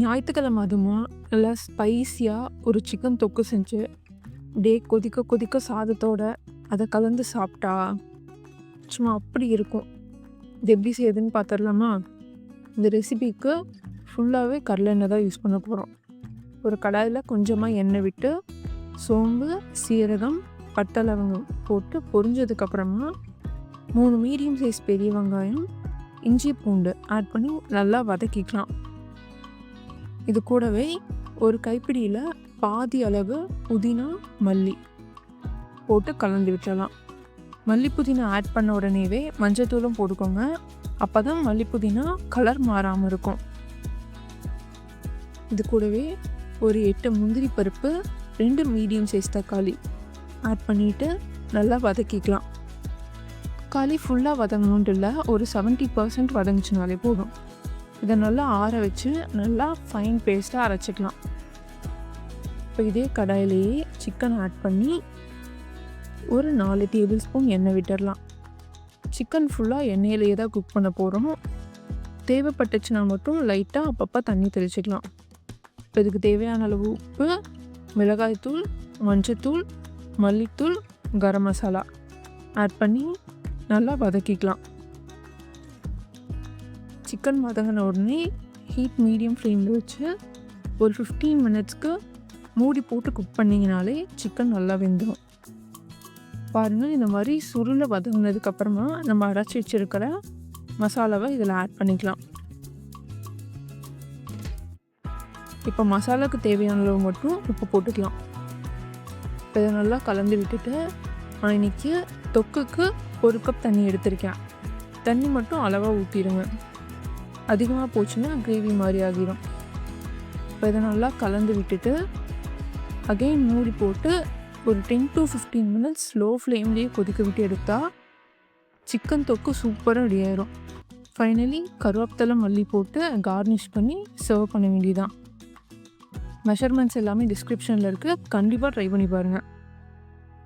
ஞாயிற்றுக்கிழமை அதுவுமா நல்லா ஸ்பைஸியாக ஒரு சிக்கன் தொக்கு செஞ்சு அப்படியே கொதிக்க கொதிக்க சாதத்தோட அதை கலந்து சாப்பிட்டா சும்மா அப்படி இருக்கும். இது எப்படி செய்யுதுன்னு பார்த்துடலாமா? இந்த ரெசிபிக்கு ஃபுல்லாகவே கடலெண்ணெய் தான் யூஸ் பண்ண போகிறோம். ஒரு கடாயில் கொஞ்சமாக எண்ணெய் விட்டு சோம்பு, சீரகம், பட்டை, லவங்கம் போட்டு பொரிஞ்சதுக்கப்புறமா 3 மீடியம் சைஸ் பெரிய வெங்காயம், இஞ்சி, பூண்டு ஆட் பண்ணி நல்லா வதக்கிக்கலாம். இது கூடவே ஒரு கைப்பிடியில் பாதி அளவு புதினா, மல்லி போட்டு கலந்து விட்டுறலாம். மல்லி புதினா ஆட் பண்ண உடனேவே மஞ்சத்தூளும் போட்டுக்கோங்க. அப்போ தான் மல்லி புதினா கலர் மாறாமல் இருக்கும். இது கூடவே ஒரு 8 முந்திரி பருப்பு, 2 மீடியம் சைஸ் தக்காளி ஆட் பண்ணிவிட்டு நல்லா வதக்கிக்கலாம். தக்காளி ஃபுல்லாக வதங்கணுன்ட்டு இல்லை, ஒரு 70% வதங்குச்சுனாலே போதும். இதை நல்லா ஆற வச்சு நல்லா ஃபைன் பேஸ்ட்டாக அரைச்சிக்கலாம். இப்போ இதே கடாயிலேயே சிக்கன் ஆட் பண்ணி ஒரு 4 டேபிள் ஸ்பூன் எண்ணெய் விட்டுடலாம். சிக்கன் ஃபுல்லாக எண்ணெயிலேயே தான் குக் பண்ண போகிறோம். தேவைப்பட்டுச்சுன்னா மட்டும் லைட்டாக அப்பப்போ தண்ணி தெளிச்சிக்கலாம். இப்போ இதுக்கு தேவையான அளவு உப்பு, மிளகாய்த்தூள், மஞ்சத்தூள், மல்லித்தூள், கரம் மசாலா ஆட் பண்ணி நல்லா வதக்கிக்கலாம். சிக்கன் வதங்கின உடனே ஹீட் மீடியம் ஃப்ளேமில் வச்சு ஒரு 15 மினிட்ஸ்க்கு மூடி போட்டு குக் பண்ணிங்கனாலே சிக்கன் நல்லா வெந்துடும். பாருங்கள், இந்த மாதிரி சுருளை வதங்கினதுக்கப்புறமா நம்ம அரைச்சி வச்சுருக்கிற மசாலாவை இதில் ஆட் பண்ணிக்கலாம். இப்போ மசாலாவுக்கு தேவையான அளவு மட்டும் உப்பு போட்டுக்கலாம். இப்போ இதை நல்லா கலந்து விட்டுட்டு நான் இன்றைக்கி தொக்குக்கு 1 கப் தண்ணி எடுத்திருக்கேன். தண்ணி மட்டும் அளவாக ஊற்றிடுங்க. அதிகமாக போச்சுன்னா கிரேவி மாதிரி ஆகிடும். இப்போ இதை நல்லா கலந்து விட்டுட்டு அகைன் மூடி போட்டு ஒரு 10 to 15 மினிட்ஸ் ஸ்லோ ஃப்ளேம்லேயே கொதிக்க விட்டு எடுத்தால் சிக்கன் தொக்கு சூப்பராக ரெடி ஆயிடும். ஃபைனலி கருவேப்பிலை, மல்லி போட்டு கார்னிஷ் பண்ணி சர்வ் பண்ண வேண்டியதான். மெஷர்மெண்ட்ஸ் எல்லாமே டிஸ்கிரிப்ஷனில் இருக்குது, கண்டிப்பாக ட்ரை பண்ணி பாருங்கள்.